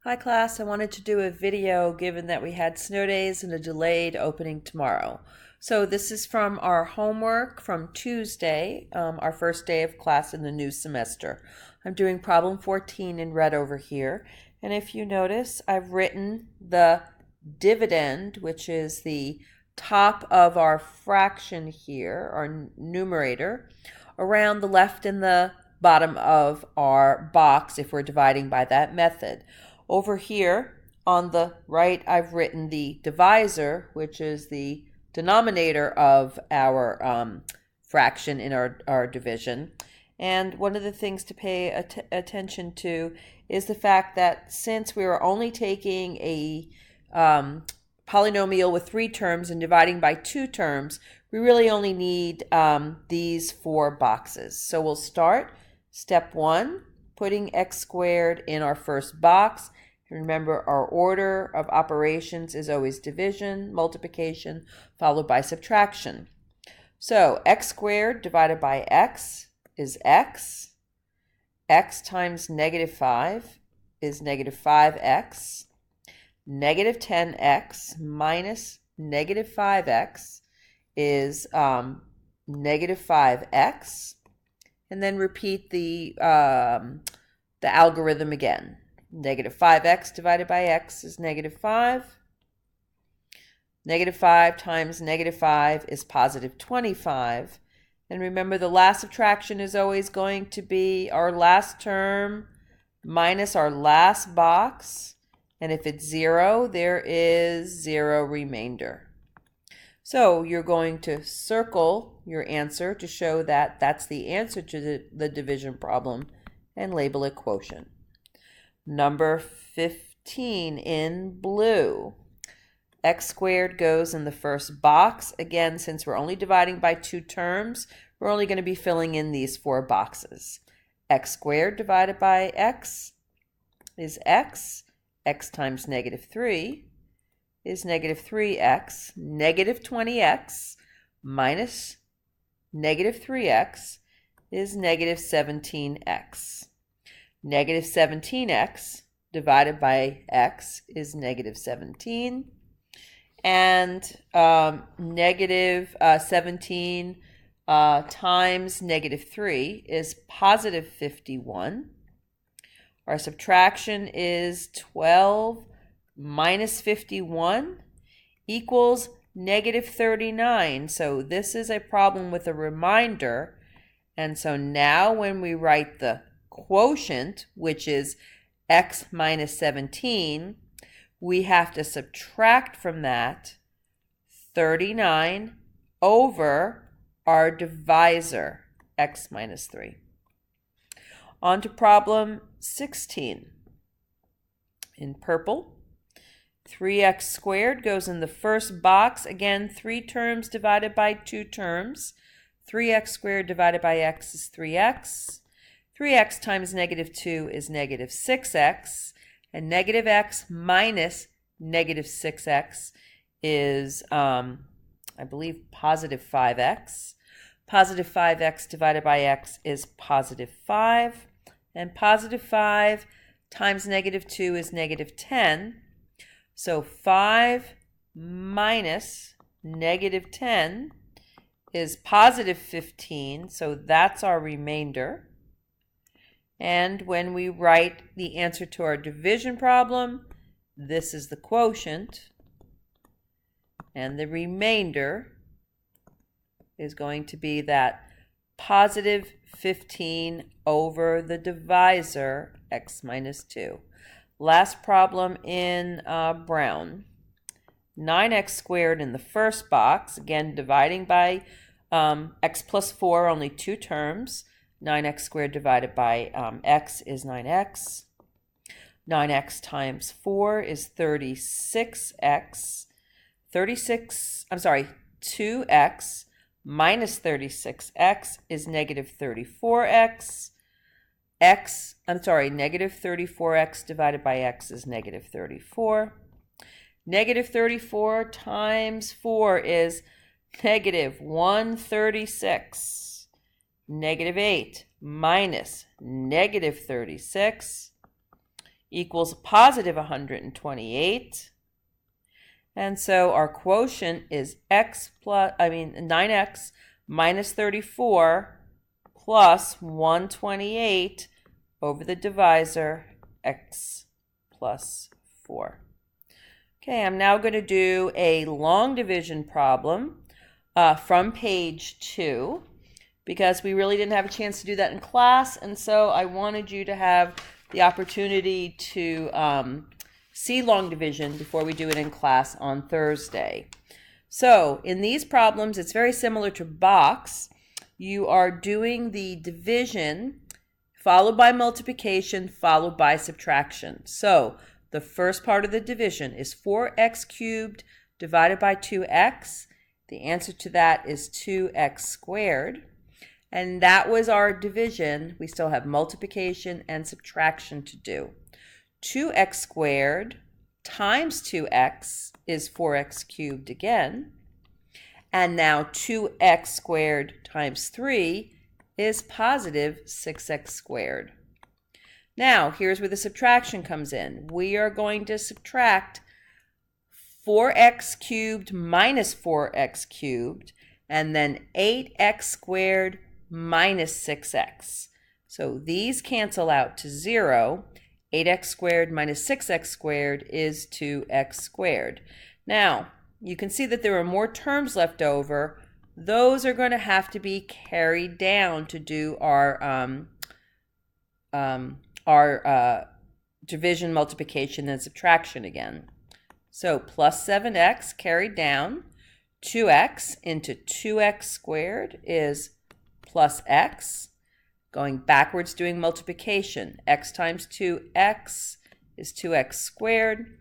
Hi class, I wanted to do a video given that we had snow days and a delayed opening tomorrow. So this is from our homework from Tuesday, our first day of class in the new semester. I'm doing problem 14 in red over here. And if you notice, I've written the dividend, which is the top of our fraction here, our numerator, around the left and the bottom of our box if we're dividing by that method. Over here on the right, I've written the divisor, which is the denominator of our fraction in our division. And one of the things to pay attention to is the fact that since we are only taking a polynomial with 3 terms and dividing by 2 terms, we really only need these 4 boxes. So we'll start step 1, putting x squared in our first box. Remember, our order of operations is always division, multiplication, followed by subtraction. So x squared divided by x is x. X times negative 5 is negative 5x. Negative 10x minus negative 5x is negative 5x. And then repeat the algorithm again. Negative 5x divided by x is negative 5. Negative 5 times negative 5 is positive 25. And remember, the last subtraction is always going to be our last term minus our last box. And if it's 0, there is 0 remainder. So you're going to circle your answer to show that that's the answer to the division problem and label it quotient. Number 15 in blue. X squared goes in the first box. Again, since we're only dividing by 2 terms, we're only going to be filling in these 4 boxes. X squared divided by x is x. X times negative 3 is negative 3x. Negative 20x minus negative 3x is negative 17x. Negative 17x divided by x is negative 17. And negative 17 times negative 3 is positive 51. Our subtraction is 12 minus 51 equals negative 39. So this is a problem with a reminder. And so now when we write the quotient, which is x minus 17, we have to subtract from that 39 over our divisor, x minus 3. On to problem 16. In purple, 3x squared goes in the first box. Again, 3 terms divided by 2 terms. 3x squared divided by x is 3x. 3x times negative 2 is negative 6x. And negative x minus negative 6x is, I believe, positive 5x. Positive 5x divided by x is positive 5. And positive 5 times negative 2 is negative 10. So 5 minus negative 10 is positive 15. So that's our remainder. And when we write the answer to our division problem, this is the quotient. And the remainder is going to be that positive 15 over the divisor, x minus 2. Last problem in brown. 9x squared in the first box. Again, dividing by x plus 4, only 2 terms. 9x squared divided by x is 9x. 9x times 4 is 36x. 2x minus 36x is negative 34x. Negative 34x divided by x is negative 34. Negative 34 times 4 is negative 136. Negative 8 minus negative 36 equals positive 128. And so our quotient is 9x minus 34 plus 128 over the divisor x plus 4. Okay, I'm now going to do a long division problem from page 2 because we really didn't have a chance to do that in class, and so I wanted you to have the opportunity to see long division before we do it in class on Thursday. So in these problems, it's very similar to box. You are doing the division followed by multiplication followed by subtraction. So the first part of the division is 4x cubed divided by 2x. The answer to that is 2x squared. And that was our division. We still have multiplication and subtraction to do. 2x squared times 2x is 4x cubed again. And now 2x squared times 3 is positive 6x squared. Now, here's where the subtraction comes in. We are going to subtract 4x cubed minus 4x cubed, and then 8x squared minus 6x. So these cancel out to 0. 8x squared minus 6x squared is 2x squared. Now, you can see that there are more terms left over. Those are going to have to be carried down to do our division, multiplication, and subtraction again. So plus 7x carried down, 2x into 2x squared is plus x. Going backwards, doing multiplication. X times 2x is 2x squared.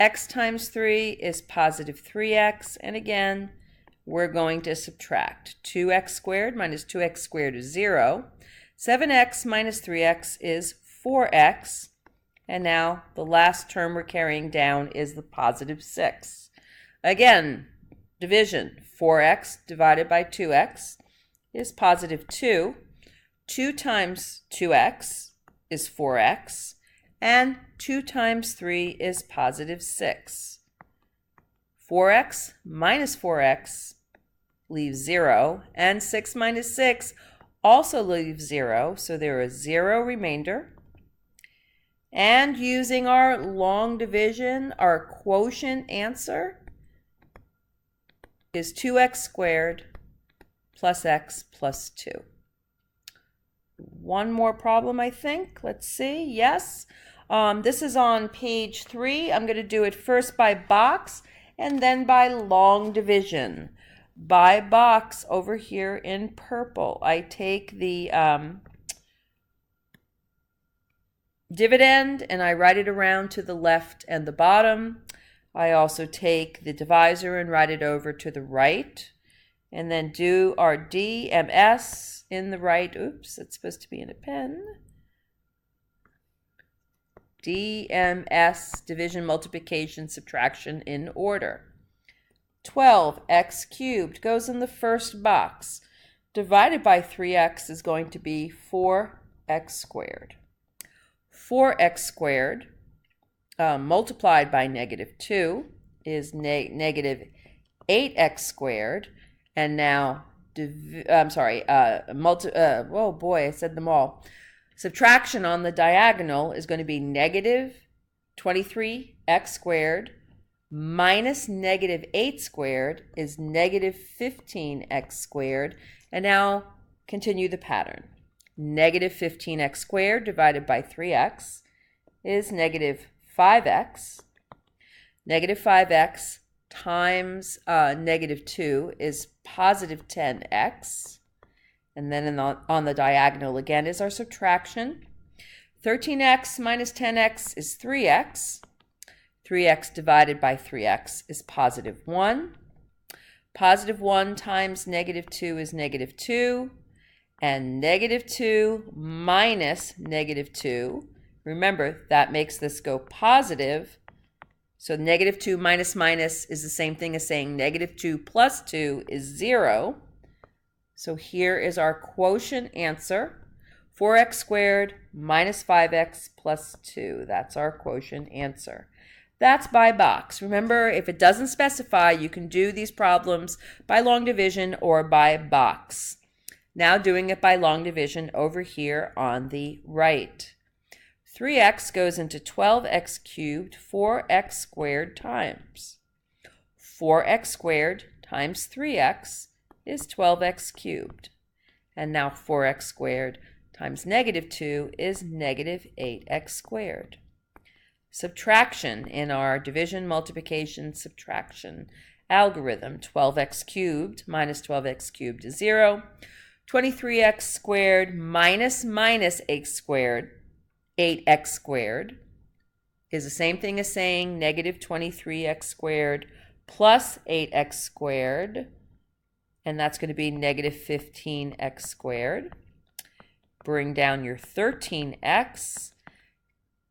X times 3 is positive 3x. And again, we're going to subtract. 2x squared minus 2x squared is 0. 7x minus 3x is 4x. And now the last term we're carrying down is the positive 6. Again, division. 4x divided by 2x is positive 2. 2 times 2x is 4x, and 2 times 3 is positive 6. 4x minus 4x leaves 0, and 6 minus 6 also leaves 0, so there is 0 remainder. And using our long division, our quotient answer is 2x squared plus x plus 2. One more problem, I think. Let's see. Yes. This is on page 3. I'm going to do it first by box and then by long division. By box over here in purple, I take the dividend and I write it around to the left and the bottom. I also take the divisor and write it over to the right. And then do our DMS in the right. Oops, it's supposed to be in a pen. DMS, division, multiplication, subtraction in order. 12x cubed goes in the first box. Divided by 3x is going to be 4x squared. 4x squared multiplied by negative 2 is negative 8x squared. And now, oh boy, I said them all. Subtraction on the diagonal is going to be negative 23x squared minus negative 8 squared is negative 15x squared. And now continue the pattern. Negative 15x squared divided by 3x is negative 5x. Negative 5x times negative 2 is positive 10x. And then on the diagonal again is our subtraction. 13x minus 10x is 3x. 3x divided by 3x is positive 1. Positive 1 times negative 2 is negative 2. And negative 2 minus negative 2. Remember, that makes this go positive. So negative 2 minus minus is the same thing as saying negative 2 plus 2 is 0. So here is our quotient answer. 4x squared minus 5x plus 2. That's our quotient answer. That's by box. Remember, if it doesn't specify, you can do these problems by long division or by box. Now doing it by long division over here on the right. 3x goes into 12x cubed, 4x squared times. 4x squared times 3x is 12x cubed. And now 4x squared times negative 2 is negative 8x squared. Subtraction in our division, multiplication, subtraction algorithm. 12x cubed minus 12x cubed is 0. 23x squared minus x squared, 8x squared, is the same thing as saying negative 23x squared plus 8x squared, and that's going to be negative 15x squared. Bring down your 13x.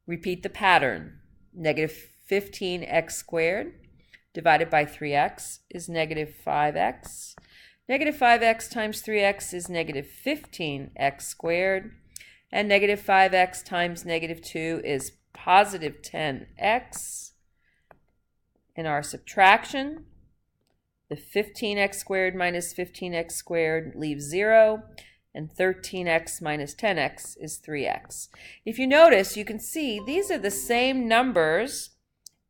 Repeat the pattern. Negative 15x squared divided by 3x is negative 5x. Negative 5x times 3x is negative 15x squared. And negative 5x times negative 2 is positive 10x. In our subtraction, the 15x squared minus 15x squared leaves 0. And 13x minus 10x is 3x. If you notice, you can see these are the same numbers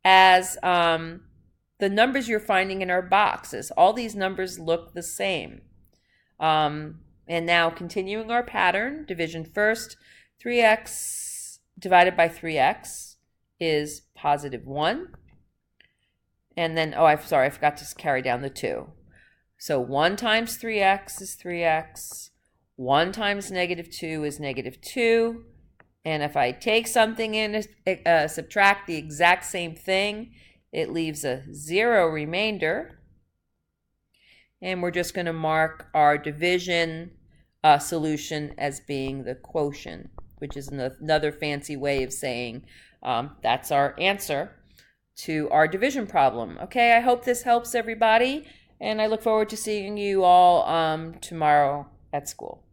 as the numbers you're finding in our boxes. All these numbers look the same. And now continuing our pattern, division first, 3x divided by 3x is positive 1. And then, I forgot to carry down the 2. So 1 times 3x is 3x. 1 times negative 2 is negative 2. And if I take something in, subtract the exact same thing, it leaves a 0 remainder. And we're just going to mark our division solution as being the quotient, which is another fancy way of saying that's our answer to our division problem. Okay, I hope this helps everybody, and I look forward to seeing you all tomorrow at school.